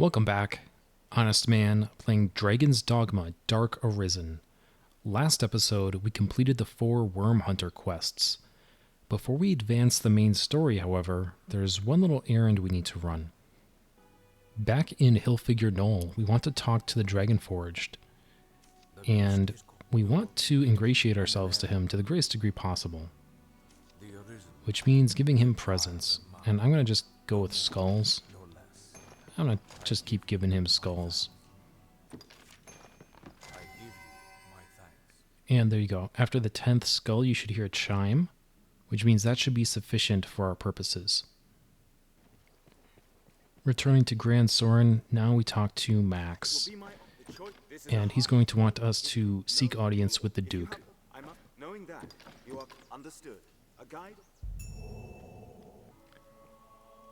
Welcome back. Honestman playing Dragon's Dogma, Dark Arisen. Last episode, we completed the 4 Worm Hunter quests. Before we advance the main story, however, there's one little errand we need to run. Back in Hillfigure Knoll, we want to talk to the Dragonforged, and we want to ingratiate ourselves to him to the greatest degree possible, which means giving him presents. And I'm going to just go with skulls. I'm going to just keep giving him skulls. And there you go. After the 10th skull, you should hear a chime, which means that should be sufficient for our purposes. Returning to Gran Soren, now we talk to Max. And he's going to want us to seek audience with the Duke. Knowing that, you are understood. A guide?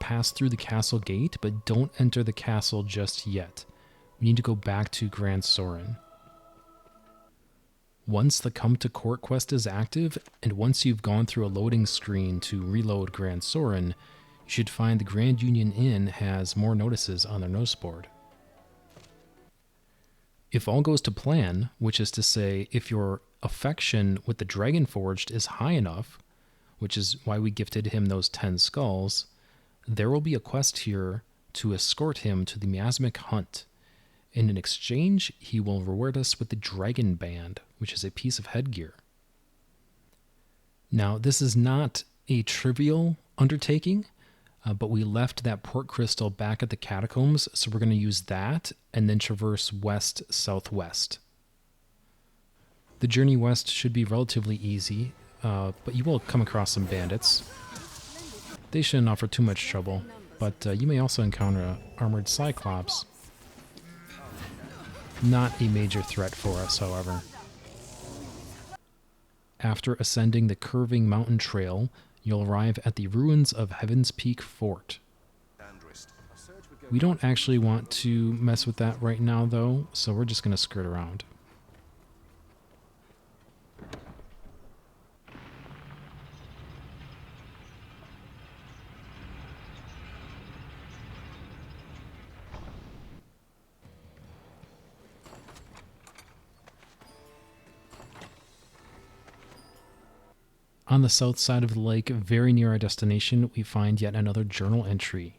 Pass through the castle gate, but don't enter the castle just yet. We need to go back to Gran Soren. Once the Come to Court quest is active, and once you've gone through a loading screen to reload Gran Soren, you should find the Gran Union Inn has more notices on their notice board. If all goes to plan, which is to say, if your affection with the Dragonforged is high enough, which is why we gifted him those 10 skulls, there will be a quest here to escort him to the Miasmic Haunt. In exchange, he will reward us with the Dragon Band, which is a piece of headgear. Now, this is not a trivial undertaking, but we left that port crystal back at the catacombs, so we're going to use that and then traverse west-southwest. The journey west should be relatively easy, but you will come across some bandits. They shouldn't offer too much trouble, but you may also encounter an armored Cyclops. Not a major threat for us, however. After ascending the curving mountain trail, you'll arrive at the Ruins of Heavenspeak Fort. We don't actually want to mess with that right now, though, so we're just going to skirt around. On the south side of the lake, very near our destination, we find yet another journal entry.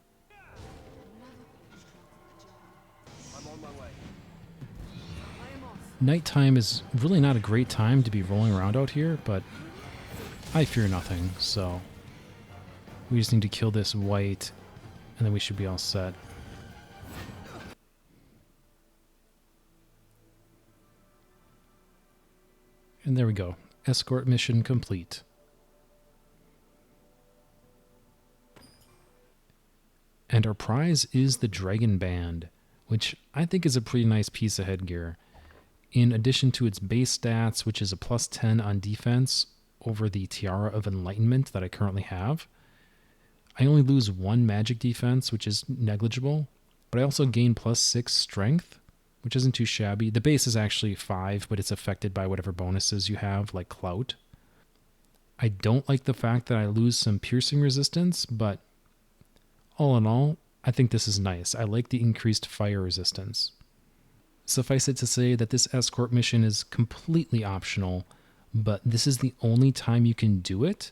Nighttime is really not a great time to be rolling around out here, but I fear nothing, so we just need to kill this white, and then we should be all set. And there we go. Escort mission complete. And our prize is the Dragon Band, which I think is a pretty nice piece of headgear. In addition to its base stats, which is a plus 10 on defense over the Tiara of Enlightenment that I currently have, I only lose 1 magic defense, which is negligible, but I also gain plus 6 strength, which isn't too shabby. The base is actually 5, but it's affected by whatever bonuses you have, like Clout. I don't like the fact that I lose some piercing resistance, but all in all, I think this is nice. I like the increased fire resistance. Suffice it to say that this escort mission is completely optional, but this is the only time you can do it,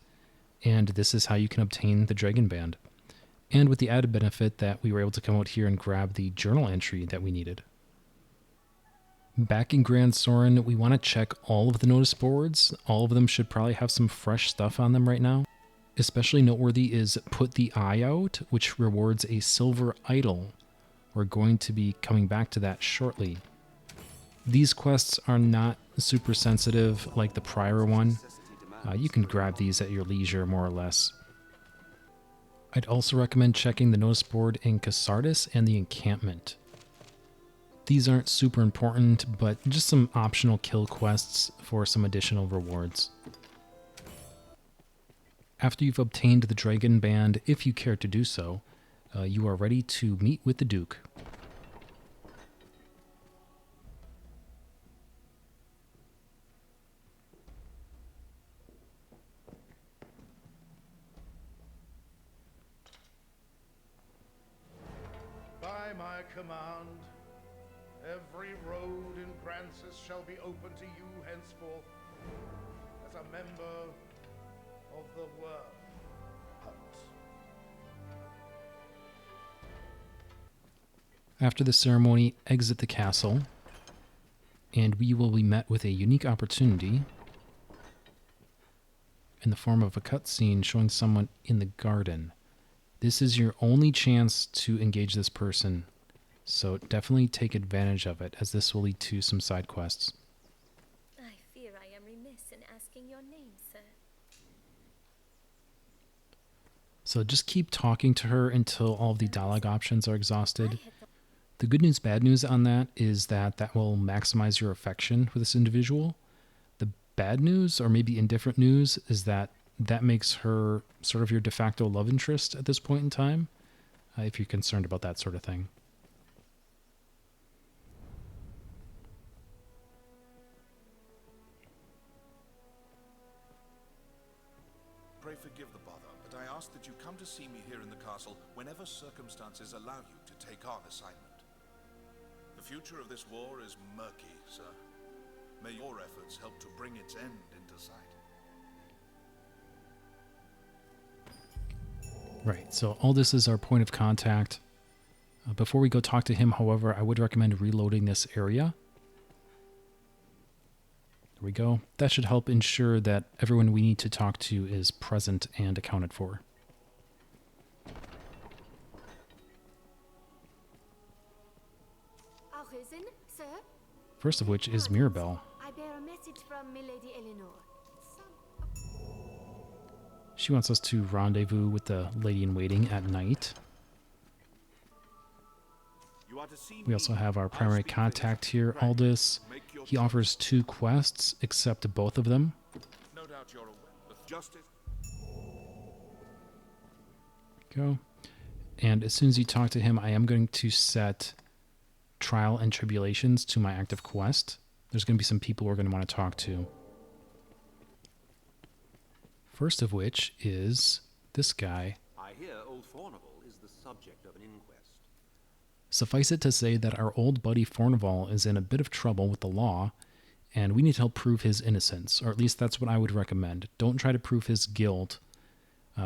and this is how you can obtain the Dragon Band. And with the added benefit that we were able to come out here and grab the journal entry that we needed. Back in Gran Soren, we want to check all of the notice boards. All of them should probably have some fresh stuff on them right now. Especially noteworthy is Put the Eye Out, which rewards a silver idol. We're going to be coming back to that shortly. These quests are not super sensitive like the prior one. You can grab these at your leisure, more or less. I'd also recommend checking the notice board in Casardis and the encampment. These aren't super important, but just some optional kill quests for some additional rewards. After you've obtained the Dragon Band, if you care to do so, you are ready to meet with the Duke. By my my command, every road in Grancis shall be open to you henceforth, as a member of the Worm Hunt. After the ceremony, exit the castle, and we will be met with a unique opportunity in the form of a cutscene showing someone in the garden. This is your only chance to engage this person, so definitely take advantage of it, as this will lead to some side quests. I fear I am remiss in asking your name, sir. So just keep talking to her until all of the dialogue options are exhausted. The good news, bad news on that is that that will maximize your affection for this individual. The bad news, or maybe indifferent news, is that that makes her sort of your de facto love interest at this point in time, if you're concerned about that sort of thing. Pray forgive the bother, but I ask that you come to see me here in the castle whenever circumstances allow you to take on assignment. The future of this war is murky, sir. May your efforts help to bring its end into sight. Right, so all this is our point of contact. Before we go talk to him, however, I would recommend reloading this area. There we go. That should help ensure that everyone we need to talk to is present and accounted for. Arisen, sir? First of which is Mirabelle. I bear a message from Milady Aelinore. She wants us to rendezvous with the lady-in-waiting at night. We also have our primary contact here, Aldous. He offers 2 quests, accept both of them. No doubt you're aware of justice. Go. And as soon as you talk to him, I am going to set Trial and Tribulations to my active quest. There's going to be some people we're going to want to talk to. First of which is this guy. I hear old Fournival is the subject of an inquest. Suffice it to say that our old buddy Fournival is in a bit of trouble with the law, and we need to help prove his innocence, or at least that's what I would recommend. Don't try to prove his guilt,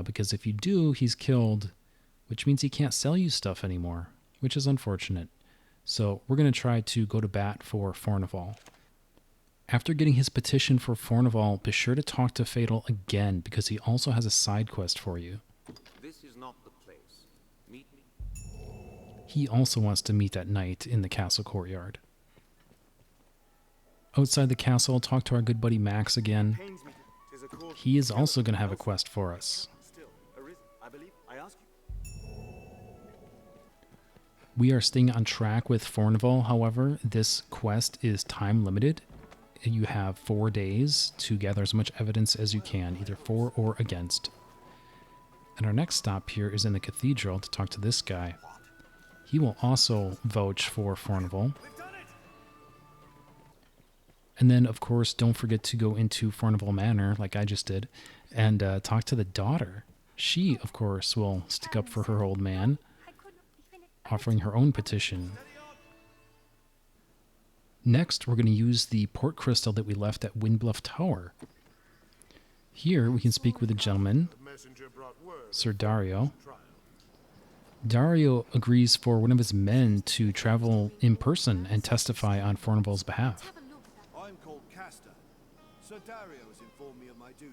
because if you do, he's killed, which means he can't sell you stuff anymore, which is unfortunate. So we're going to try to go to bat for Fournival. After getting his petition for Fournival, be sure to talk to Fatal again, because he also has a side quest for you. This is not the place. Meet me. He also wants to meet at night in the castle courtyard. Outside the castle, talk to our good buddy Max again. He is also going to have a quest for us. Still, Arisen, I believe I ask you. We are staying on track with Fournival, however. This quest is time limited. You have 4 days to gather as much evidence as you can, either for or against. And our next stop here is in the cathedral to talk to this guy. He will also vouch for Fournival. And then, of course, don't forget to go into Fournival Manor, like I just did, and talk to the daughter. She, of course, will stick up for her old man, offering her own petition. Next, we're going to use the port crystal that we left at Windbluff Tower. Here, we can speak with a gentleman, Ser Daerio. Dario agrees for one of his men to travel in person and testify on Fournival's behalf. I'm called Castor. Ser Daerio has informed me of my duty.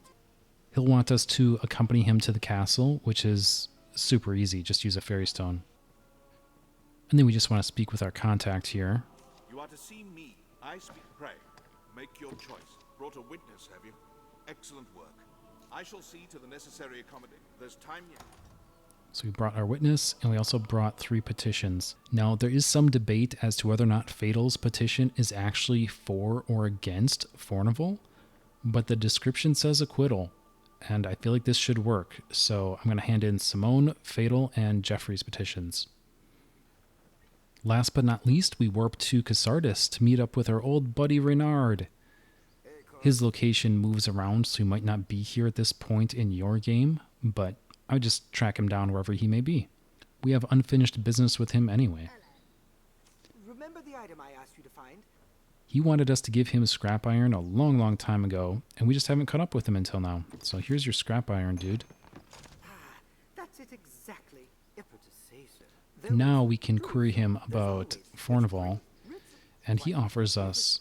He'll want us to accompany him to the castle, which is super easy. Just use a fairy stone. And then we just want to speak with our contact here. You are to see me. I speak. Pray. Make your choice. Brought a witness, have you? Excellent work. I shall see to the necessary accommodation. There's time yet. So we brought our witness, and we also brought 3 petitions. Now, there is some debate as to whether or not Fatal's petition is actually for or against Fournival, but the description says acquittal, and I feel like this should work. So I'm going to hand in Simone, Fatal, and Jeffrey's petitions. Last but not least, we warp to Casardis to meet up with our old buddy Reynard. His location moves around, so he might not be here at this point in your game, but I would just track him down wherever he may be. We have unfinished business with him anyway. the item I asked you to find? He wanted us to give him scrap iron a long, long time ago, and we just haven't caught up with him until now. So here's your scrap iron, dude. That's it exactly. If to say so. Now we can query him about Fournival, and he offers us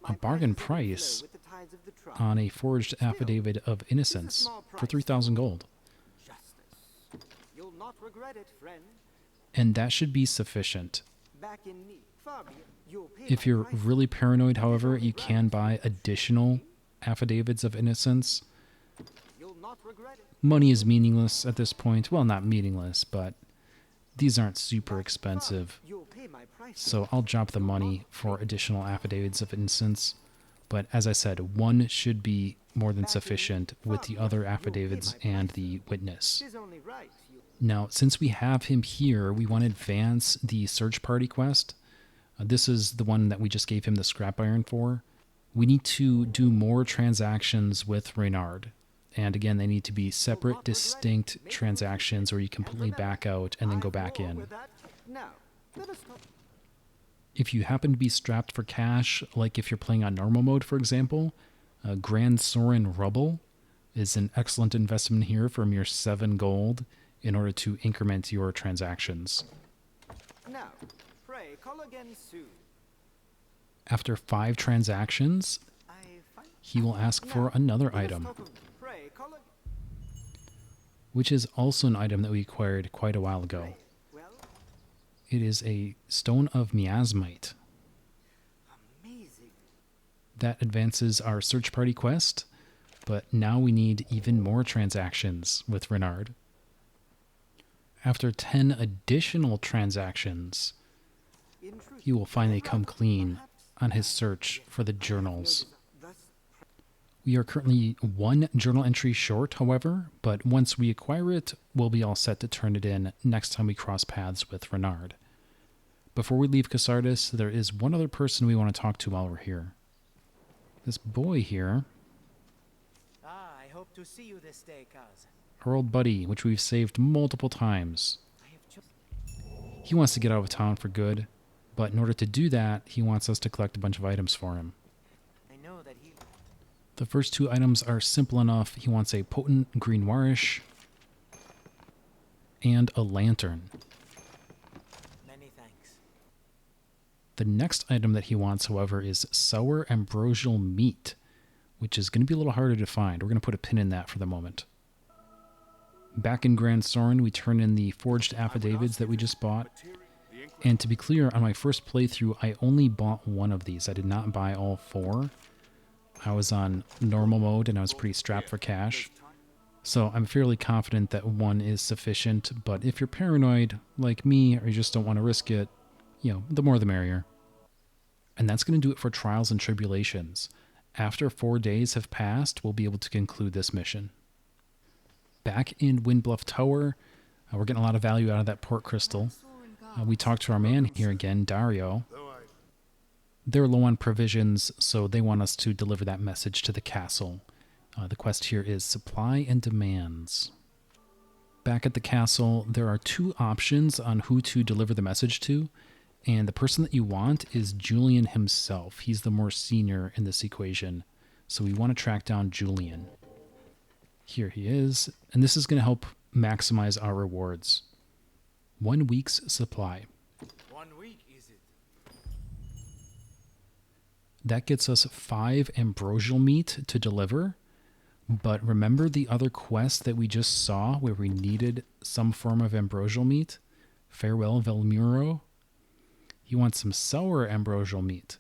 a bargain price on a forged affidavit of innocence for 3,000 gold. You'll not regret it, friend. And that should be sufficient. Back in need. You'll pay If you're really paranoid, however, you can buy additional affidavits of innocence. You'll not regret it. Money is meaningless at this point. Well, not meaningless, but these aren't super expensive. You'll pay my price. So I'll drop the money for additional affidavits of innocence. But as I said, one should be more than sufficient with the other affidavits and the witness. Tis only right. Now, since we have him here, we want to advance the search party quest. This is the one that we just gave him the scrap iron for. We need to do more transactions with Reynard. And again, they need to be separate, distinct transactions where you completely back out and then go back in. Now, let us talk. If you happen to be strapped for cash, like if you're playing on normal mode, for example, Gran Soren Rubble is an excellent investment here for a mere 7 gold in order to increment your transactions. Now, pray call again soon. After 5 transactions, he will ask for another item, Pray call which is also an item that we acquired quite a while ago. well, It is a stone of miasmite. amazing. That advances our search party quest, but now we need even more transactions with Reynard. After 10 additional transactions, In truth, he will finally come clean on his search for the journals. thus We are currently 1 journal entry short, however, but once we acquire it, we'll be all set to turn it in next time we cross paths with Reynard. Before we leave Casardis, there is one other person we want to talk to while we're here. This boy here, I hope to see you this day, Kaz. our old buddy, which we've saved multiple times. I have just He wants to get out of town for good, but in order to do that, he wants us to collect a bunch of items for him. I know that he The first 2 items are simple enough. He wants a potent green warish and a lantern. many thanks. The next item that he wants, however, is sour ambrosial meat, which is going to be a little harder to find. We're going to put a pin in that for the moment. Back in Gran Soren, we turn in the forged affidavits that we just bought. And to be clear, on my first playthrough, I only bought 1 of these. I did not buy all 4. I was on normal mode and I was pretty strapped for cash. So I'm fairly confident that 1 is sufficient, but if you're paranoid like me or you just don't want to risk it, the more the merrier. And that's going to do it for Trials and Tribulations. After 4 days have passed, we'll be able to conclude this mission. Back in Windbluff Tower, we're getting a lot of value out of that port crystal. We talked to our man here again, Dario. They're low on provisions, so they want us to deliver that message to the castle. The quest here is Supply and Demands. Back at the castle, there are 2 options on who to deliver the message to, and the person that you want is Julian himself. He's the more senior in this equation, so we want to track down Julian. Here he is, and this is going to help maximize our rewards. 1 week's supply. 1 week, is it? That gets us 5 ambrosial meat to deliver. But remember the other quest that we just saw where we needed some form of ambrosial meat? Farewell Velmuro? He wants some sour ambrosial meat.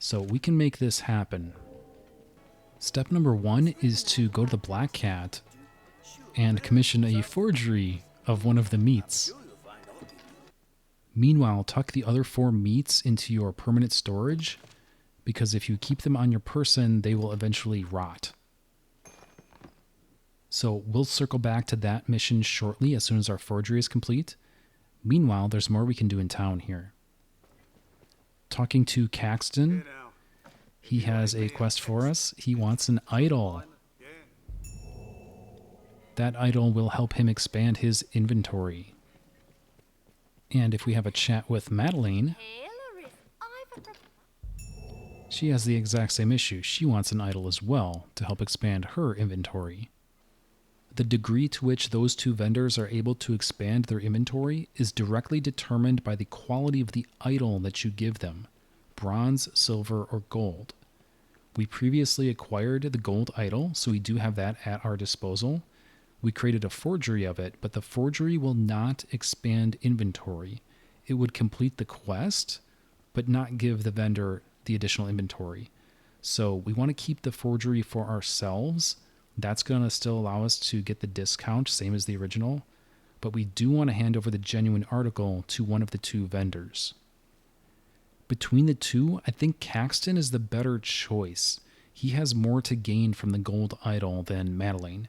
So we can make this happen. Step number 1 is to go to the Black Cat and commission a forgery of one of the meats. Meanwhile, tuck the other 4 meats into your permanent storage, because if you keep them on your person, they will eventually rot. So we'll circle back to that mission shortly as soon as our forgery is complete. Meanwhile, there's more we can do in town here. Talking to Caxton, he has a quest for us. He wants an idol. That idol will help him expand his inventory. And if we have a chat with Madeline, She has the exact same issue. She wants an idol as well to help expand her inventory. The degree to which those two vendors are able to expand their inventory is directly determined by the quality of the idol that you give them, bronze, silver, or gold. We previously acquired the gold idol, so we do have that at our disposal. We created a forgery of it, but the forgery will not expand inventory. It would complete the quest, but not give the vendor the additional inventory. So we want to keep the forgery for ourselves. That's going to still allow us to get the discount, same as the original. But we do want to hand over the genuine article to one of the two vendors. Between the two, I think Caxton is the better choice. He has more to gain from the gold idol than Madeleine.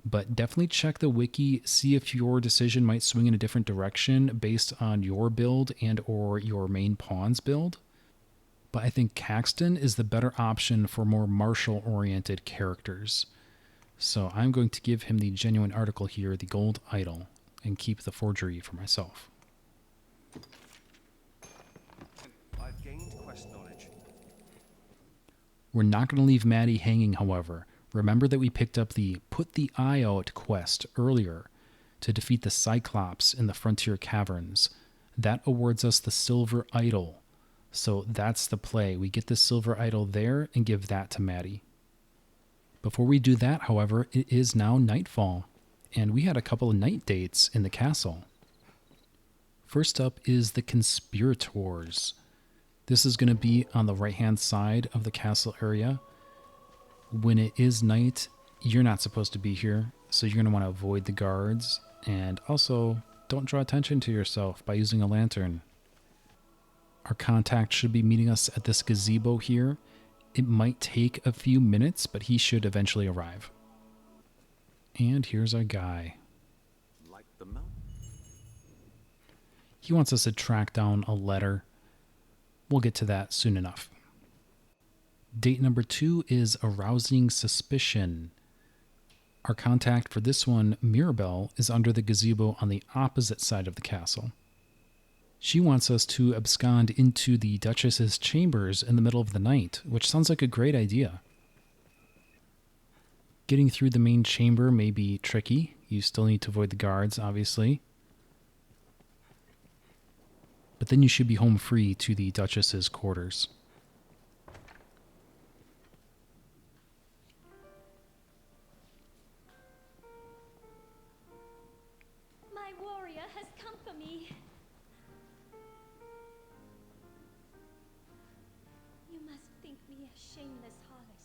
But definitely check the wiki, see if your decision might swing in a different direction based on your build and or your main pawn's build. But I think Caxton is the better option for more martial-oriented characters. So I'm going to give him the genuine article here, the gold idol, and keep the forgery for myself. I've gained quest knowledge. We're not going to leave Maddie hanging, however. Remember that we picked up the Put the Eye Out quest earlier to defeat the Cyclops in the Frontier Caverns. That awards us the Silver Idol. So that's the play. We get the Silver Idol there and give that to Maddie. Before we do that, however, it is now nightfall, and we had a couple of night dates in the castle. First up is the Conspirators. This is going to be on the right-hand side of the castle area. When it is night, you're not supposed to be here, so you're going to want to avoid the guards, and also don't draw attention to yourself by using a lantern. Our contact should be meeting us at this gazebo here. It might take a few minutes, but he should eventually arrive. And here's our guy. Like the mount. He wants us to track down a letter. We'll get to that soon enough. Date number 2 is Arousing Suspicion. Our contact for this one, Mirabelle, is under the gazebo on the opposite side of the castle. She wants us to abscond into the Duchess's chambers in the middle of the night, which sounds like a great idea. Getting through the main chamber may be tricky. You still need to avoid the guards, obviously. But then you should be home free to the Duchess's quarters. My warrior has come for me. You must think me a shameless harlot.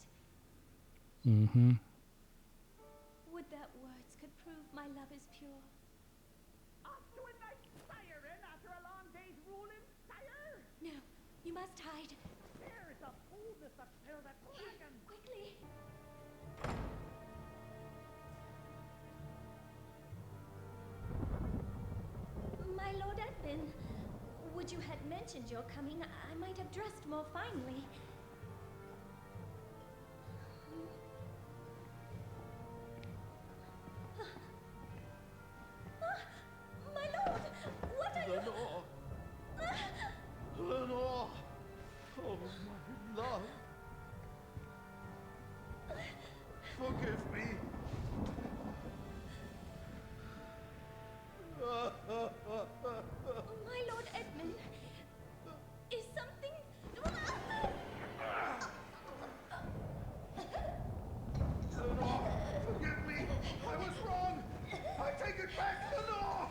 Mm-hmm. Would that words could prove my love is pure. Off to a night siren after a long day's ruling, sire? No, you must hide. There is a boldness that fill that dragon. Quickly. My Lord Edwin, would you had mentioned your coming, I might have dressed more finely. My lord, what are you? Aelinore! Oh, my love! Forgive me! My Lord Edmund, is something... Aelinore, forgive me! I was wrong! I take it back, Aelinore!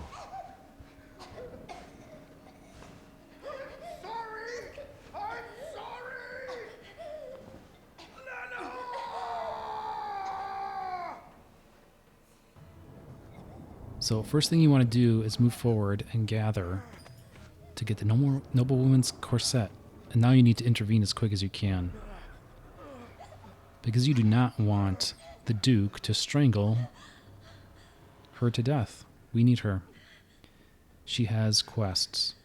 I'm sorry! I'm sorry! Aelinore! So first thing you want to do is move forward and gather to get the noblewoman's corset. And now you need to intervene as quick as you can, because you do not want the Duke to strangle her to death. We need her. She has quests.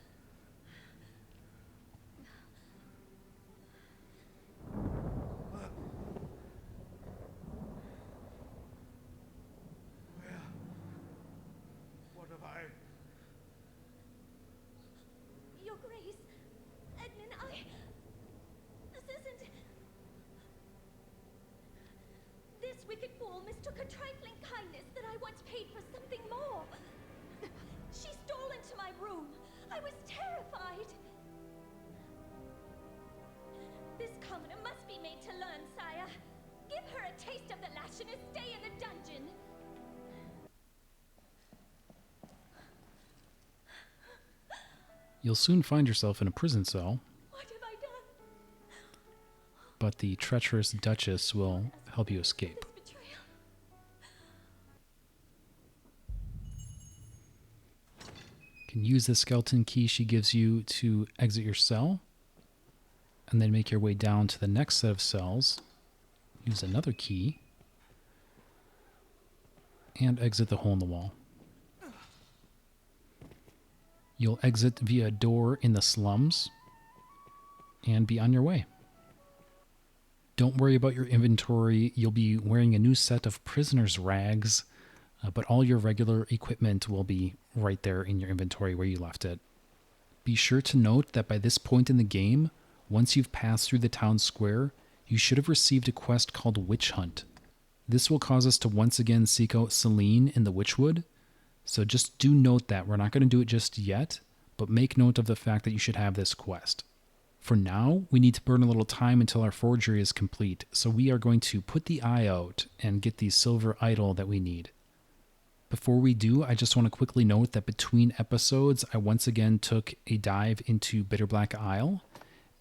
What have I... Your Grace, Edmund, isn't... This wicked fool mistook a trifling kindness that I once paid for something more. She stole into my room. I was terrified. This commoner must be made to learn, sire. Give her a taste of the lash and a stay in the dungeon. You'll soon find yourself in a prison cell, What have I done? but the treacherous Duchess will help you escape. This betrayal. You can use the skeleton key she gives you to exit your cell, and then make your way down to the next set of cells. Use another key, and exit the hole in the wall. You'll exit via a door in the slums, and be on your way. Don't worry about your inventory. You'll be wearing a new set of prisoner's rags, but all your regular equipment will be right there in your inventory where you left it. Be sure to note that by this point in the game, once you've passed through the town square, you should have received a quest called Witch Hunt. This will cause us to once again seek out Celine in the Witchwood, so just do note that. We're not going to do it just yet, but make note of the fact that you should have this quest. For now, we need to burn a little time until our forgery is complete, so we are going to put the eye out and get the silver idol that we need. Before we do, I just want to quickly note that between episodes, I once again took a dive into Bitterblack Isle,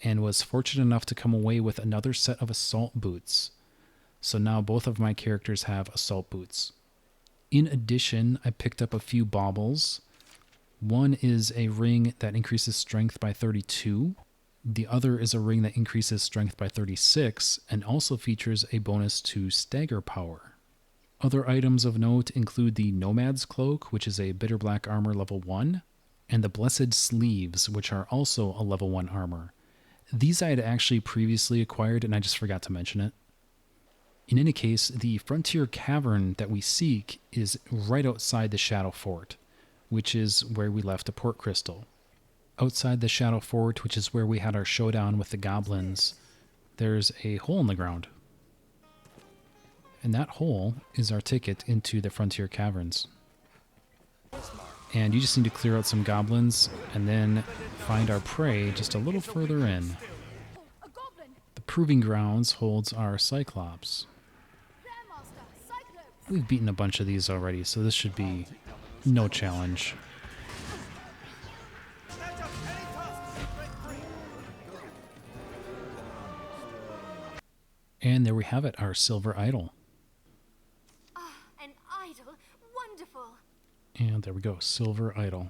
and was fortunate enough to come away with another set of assault boots. So now both of my characters have assault boots. In addition, I picked up a few baubles. One is a ring that increases strength by 32. The other is a ring that increases strength by 36 and also features a bonus to stagger power. Other items of note include the Nomad's Cloak, which is a bitter black armor level 1, and the Blessed Sleeves, which are also a level 1 armor. These I had actually previously acquired and I just forgot to mention it. In any case, the Frontier Cavern that we seek is right outside the Shadow Fort, which is where we left a Port Crystal. Outside the Shadow Fort, which is where we had our showdown with the goblins, there's a hole in the ground. And that hole is our ticket into the Frontier Caverns. And you just need to clear out some goblins and then find our prey just a little further in. A goblin! The Proving Grounds holds our Cyclops. We've beaten a bunch of these already, so this should be no challenge. And there we have it, our silver idol. Ah, an idol! Wonderful! And there we go, silver idol.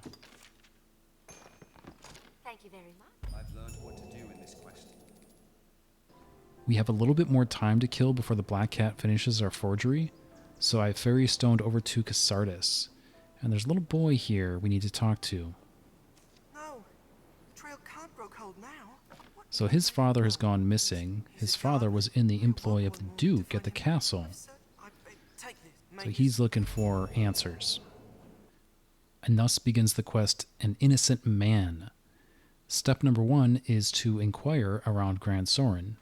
Thank you very much. I've learned what to do in this quest. We have a little bit more time to kill before the Black Cat finishes our forgery, so I fairy stoned over to Casardis. And there's a little boy here we need to talk to. No, the trail can't grow cold now. So his father has gone missing. His father was in the employ of the Duke at the castle. So he's looking for answers. And thus begins the quest, An Innocent Man. Step number 1 is to inquire around Gran Soren.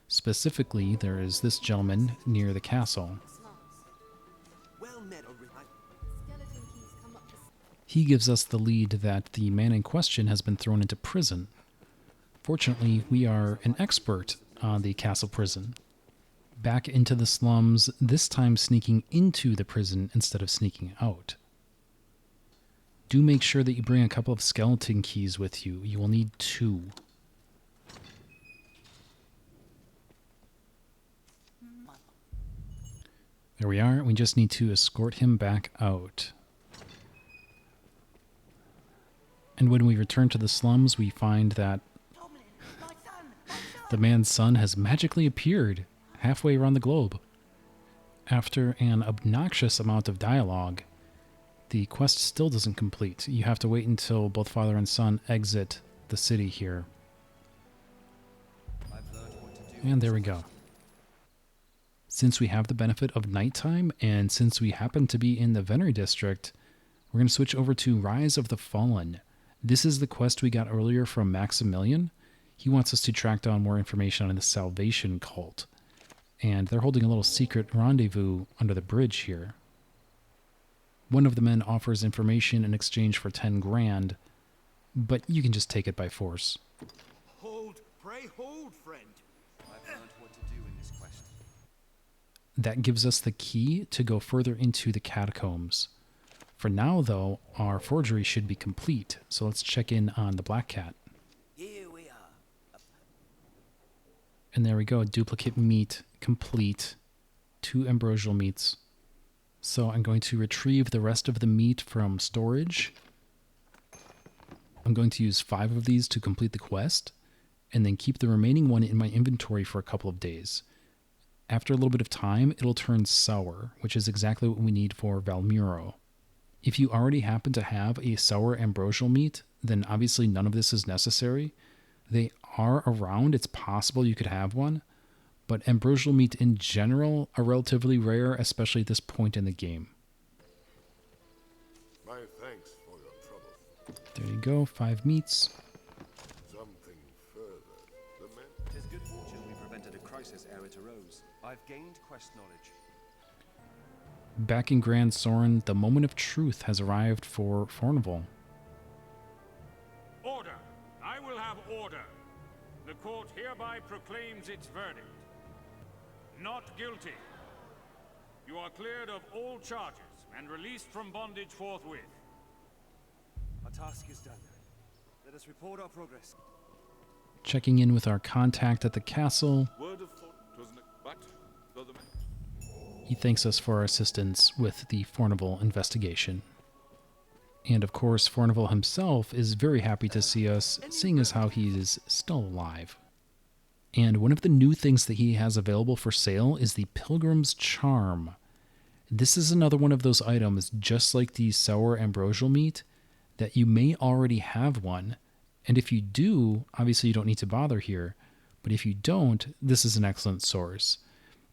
Specifically, there is this gentleman near the castle. He gives us the lead that the man in question has been thrown into prison. Fortunately, we are an expert on the castle prison. Back into the slums, this time sneaking into the prison instead of sneaking out. Do make sure that you bring a couple of skeleton keys with you. You will need 2. There we are. We just need to escort him back out. And when we return to the slums, we find that the man's son has magically appeared halfway around the globe. After an obnoxious amount of dialogue, the quest still doesn't complete. You have to wait until both father and son exit the city here. And there we go. Since we have the benefit of nighttime, and since we happen to be in the Venery district, we're going to switch over to Rise of the Fallen. This is the quest we got earlier from Maximilian. He wants us to track down more information on the Salvation Cult. And they're holding a little secret rendezvous under the bridge here. One of the men offers information in exchange for 10 grand, but you can just take it by force. Hold, pray hold, friend. I've learned what to do in this quest. That gives us the key to go further into the catacombs. For now, though, our forgery should be complete, so let's check in on the Black Cat. Here we are. And there we go, duplicate meat complete, 2 ambrosial meats. So I'm going to retrieve the rest of the meat from storage. I'm going to use 5 of these to complete the quest, and then keep the remaining one in my inventory for a couple of days. After a little bit of time, it'll turn sour, which is exactly what we need for Valmuro. If you already happen to have a sour ambrosial meat, then obviously none of this is necessary. They are around, it's possible you could have one, but ambrosial meat in general are relatively rare, especially at this point in the game. My thanks for your trouble. There you go, 5 meats. Something further. The men. Tis good fortune we prevented a crisis ere it arose. I've gained quest knowledge. Back in Gran Soren, the moment of truth has arrived for Fournival. Order! I will have order! The court hereby proclaims its verdict. Not guilty. You are cleared of all charges and released from bondage forthwith. Our task is done. Let us report our progress. Checking in with our contact at the castle. Word of thought, wasn't it? But, though the He thanks us for our assistance with the Fournival investigation. And of course, Fournival himself is very happy to see us, seeing as how he is still alive. And one of the new things that he has available for sale is the Pilgrim's Charm. This is another one of those items, just like the sour ambrosial meat, that you may already have one. And if you do, obviously you don't need to bother here. But if you don't, this is an excellent source.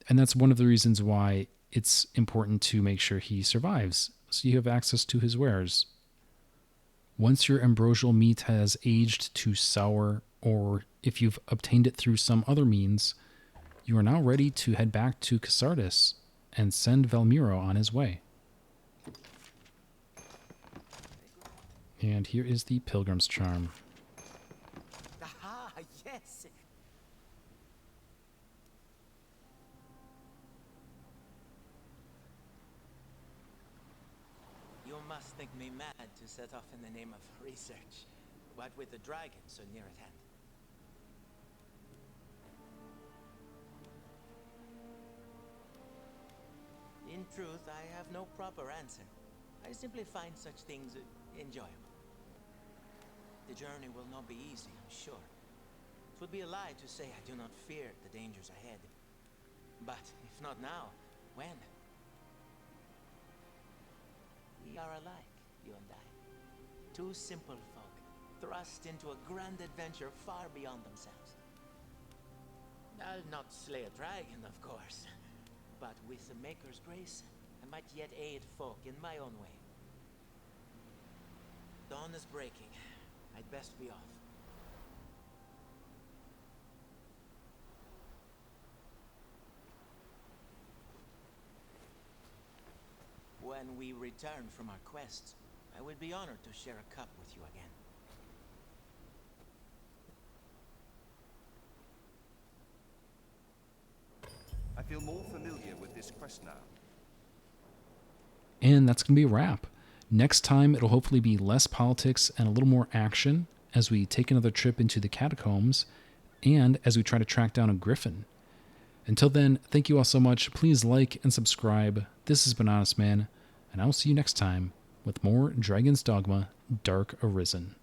And that's one of the reasons why it's important to make sure he survives, so you have access to his wares. Once your ambrosial meat has aged to sour, or if you've obtained it through some other means, you are now ready to head back to Casardis and send Valmuro on his way. And here is the Pilgrim's Charm. Aha, yes! You must think me mad to set off in the name of research, but with the dragon so near at hand. In truth, I have no proper answer. I simply find such things enjoyable. The journey will not be easy, I'm sure. It would be a lie to say I do not fear the dangers ahead. But if not now, when? We are alike, you and I. Two simple folk, thrust into a grand adventure far beyond themselves. I'll not slay a dragon, of course, but with the Maker's grace, I might yet aid folk in my own way. Dawn is breaking. I'd best be off. When we return from our quests, I would be honored to share a cup with you again. I feel more familiar with this quest now. And that's going to be a wrap. Next time, it'll hopefully be less politics and a little more action as we take another trip into the catacombs and as we try to track down a griffin. Until then, thank you all so much. Please like and subscribe. This has been Honestman, and I'll see you next time with more Dragon's Dogma Dark Arisen.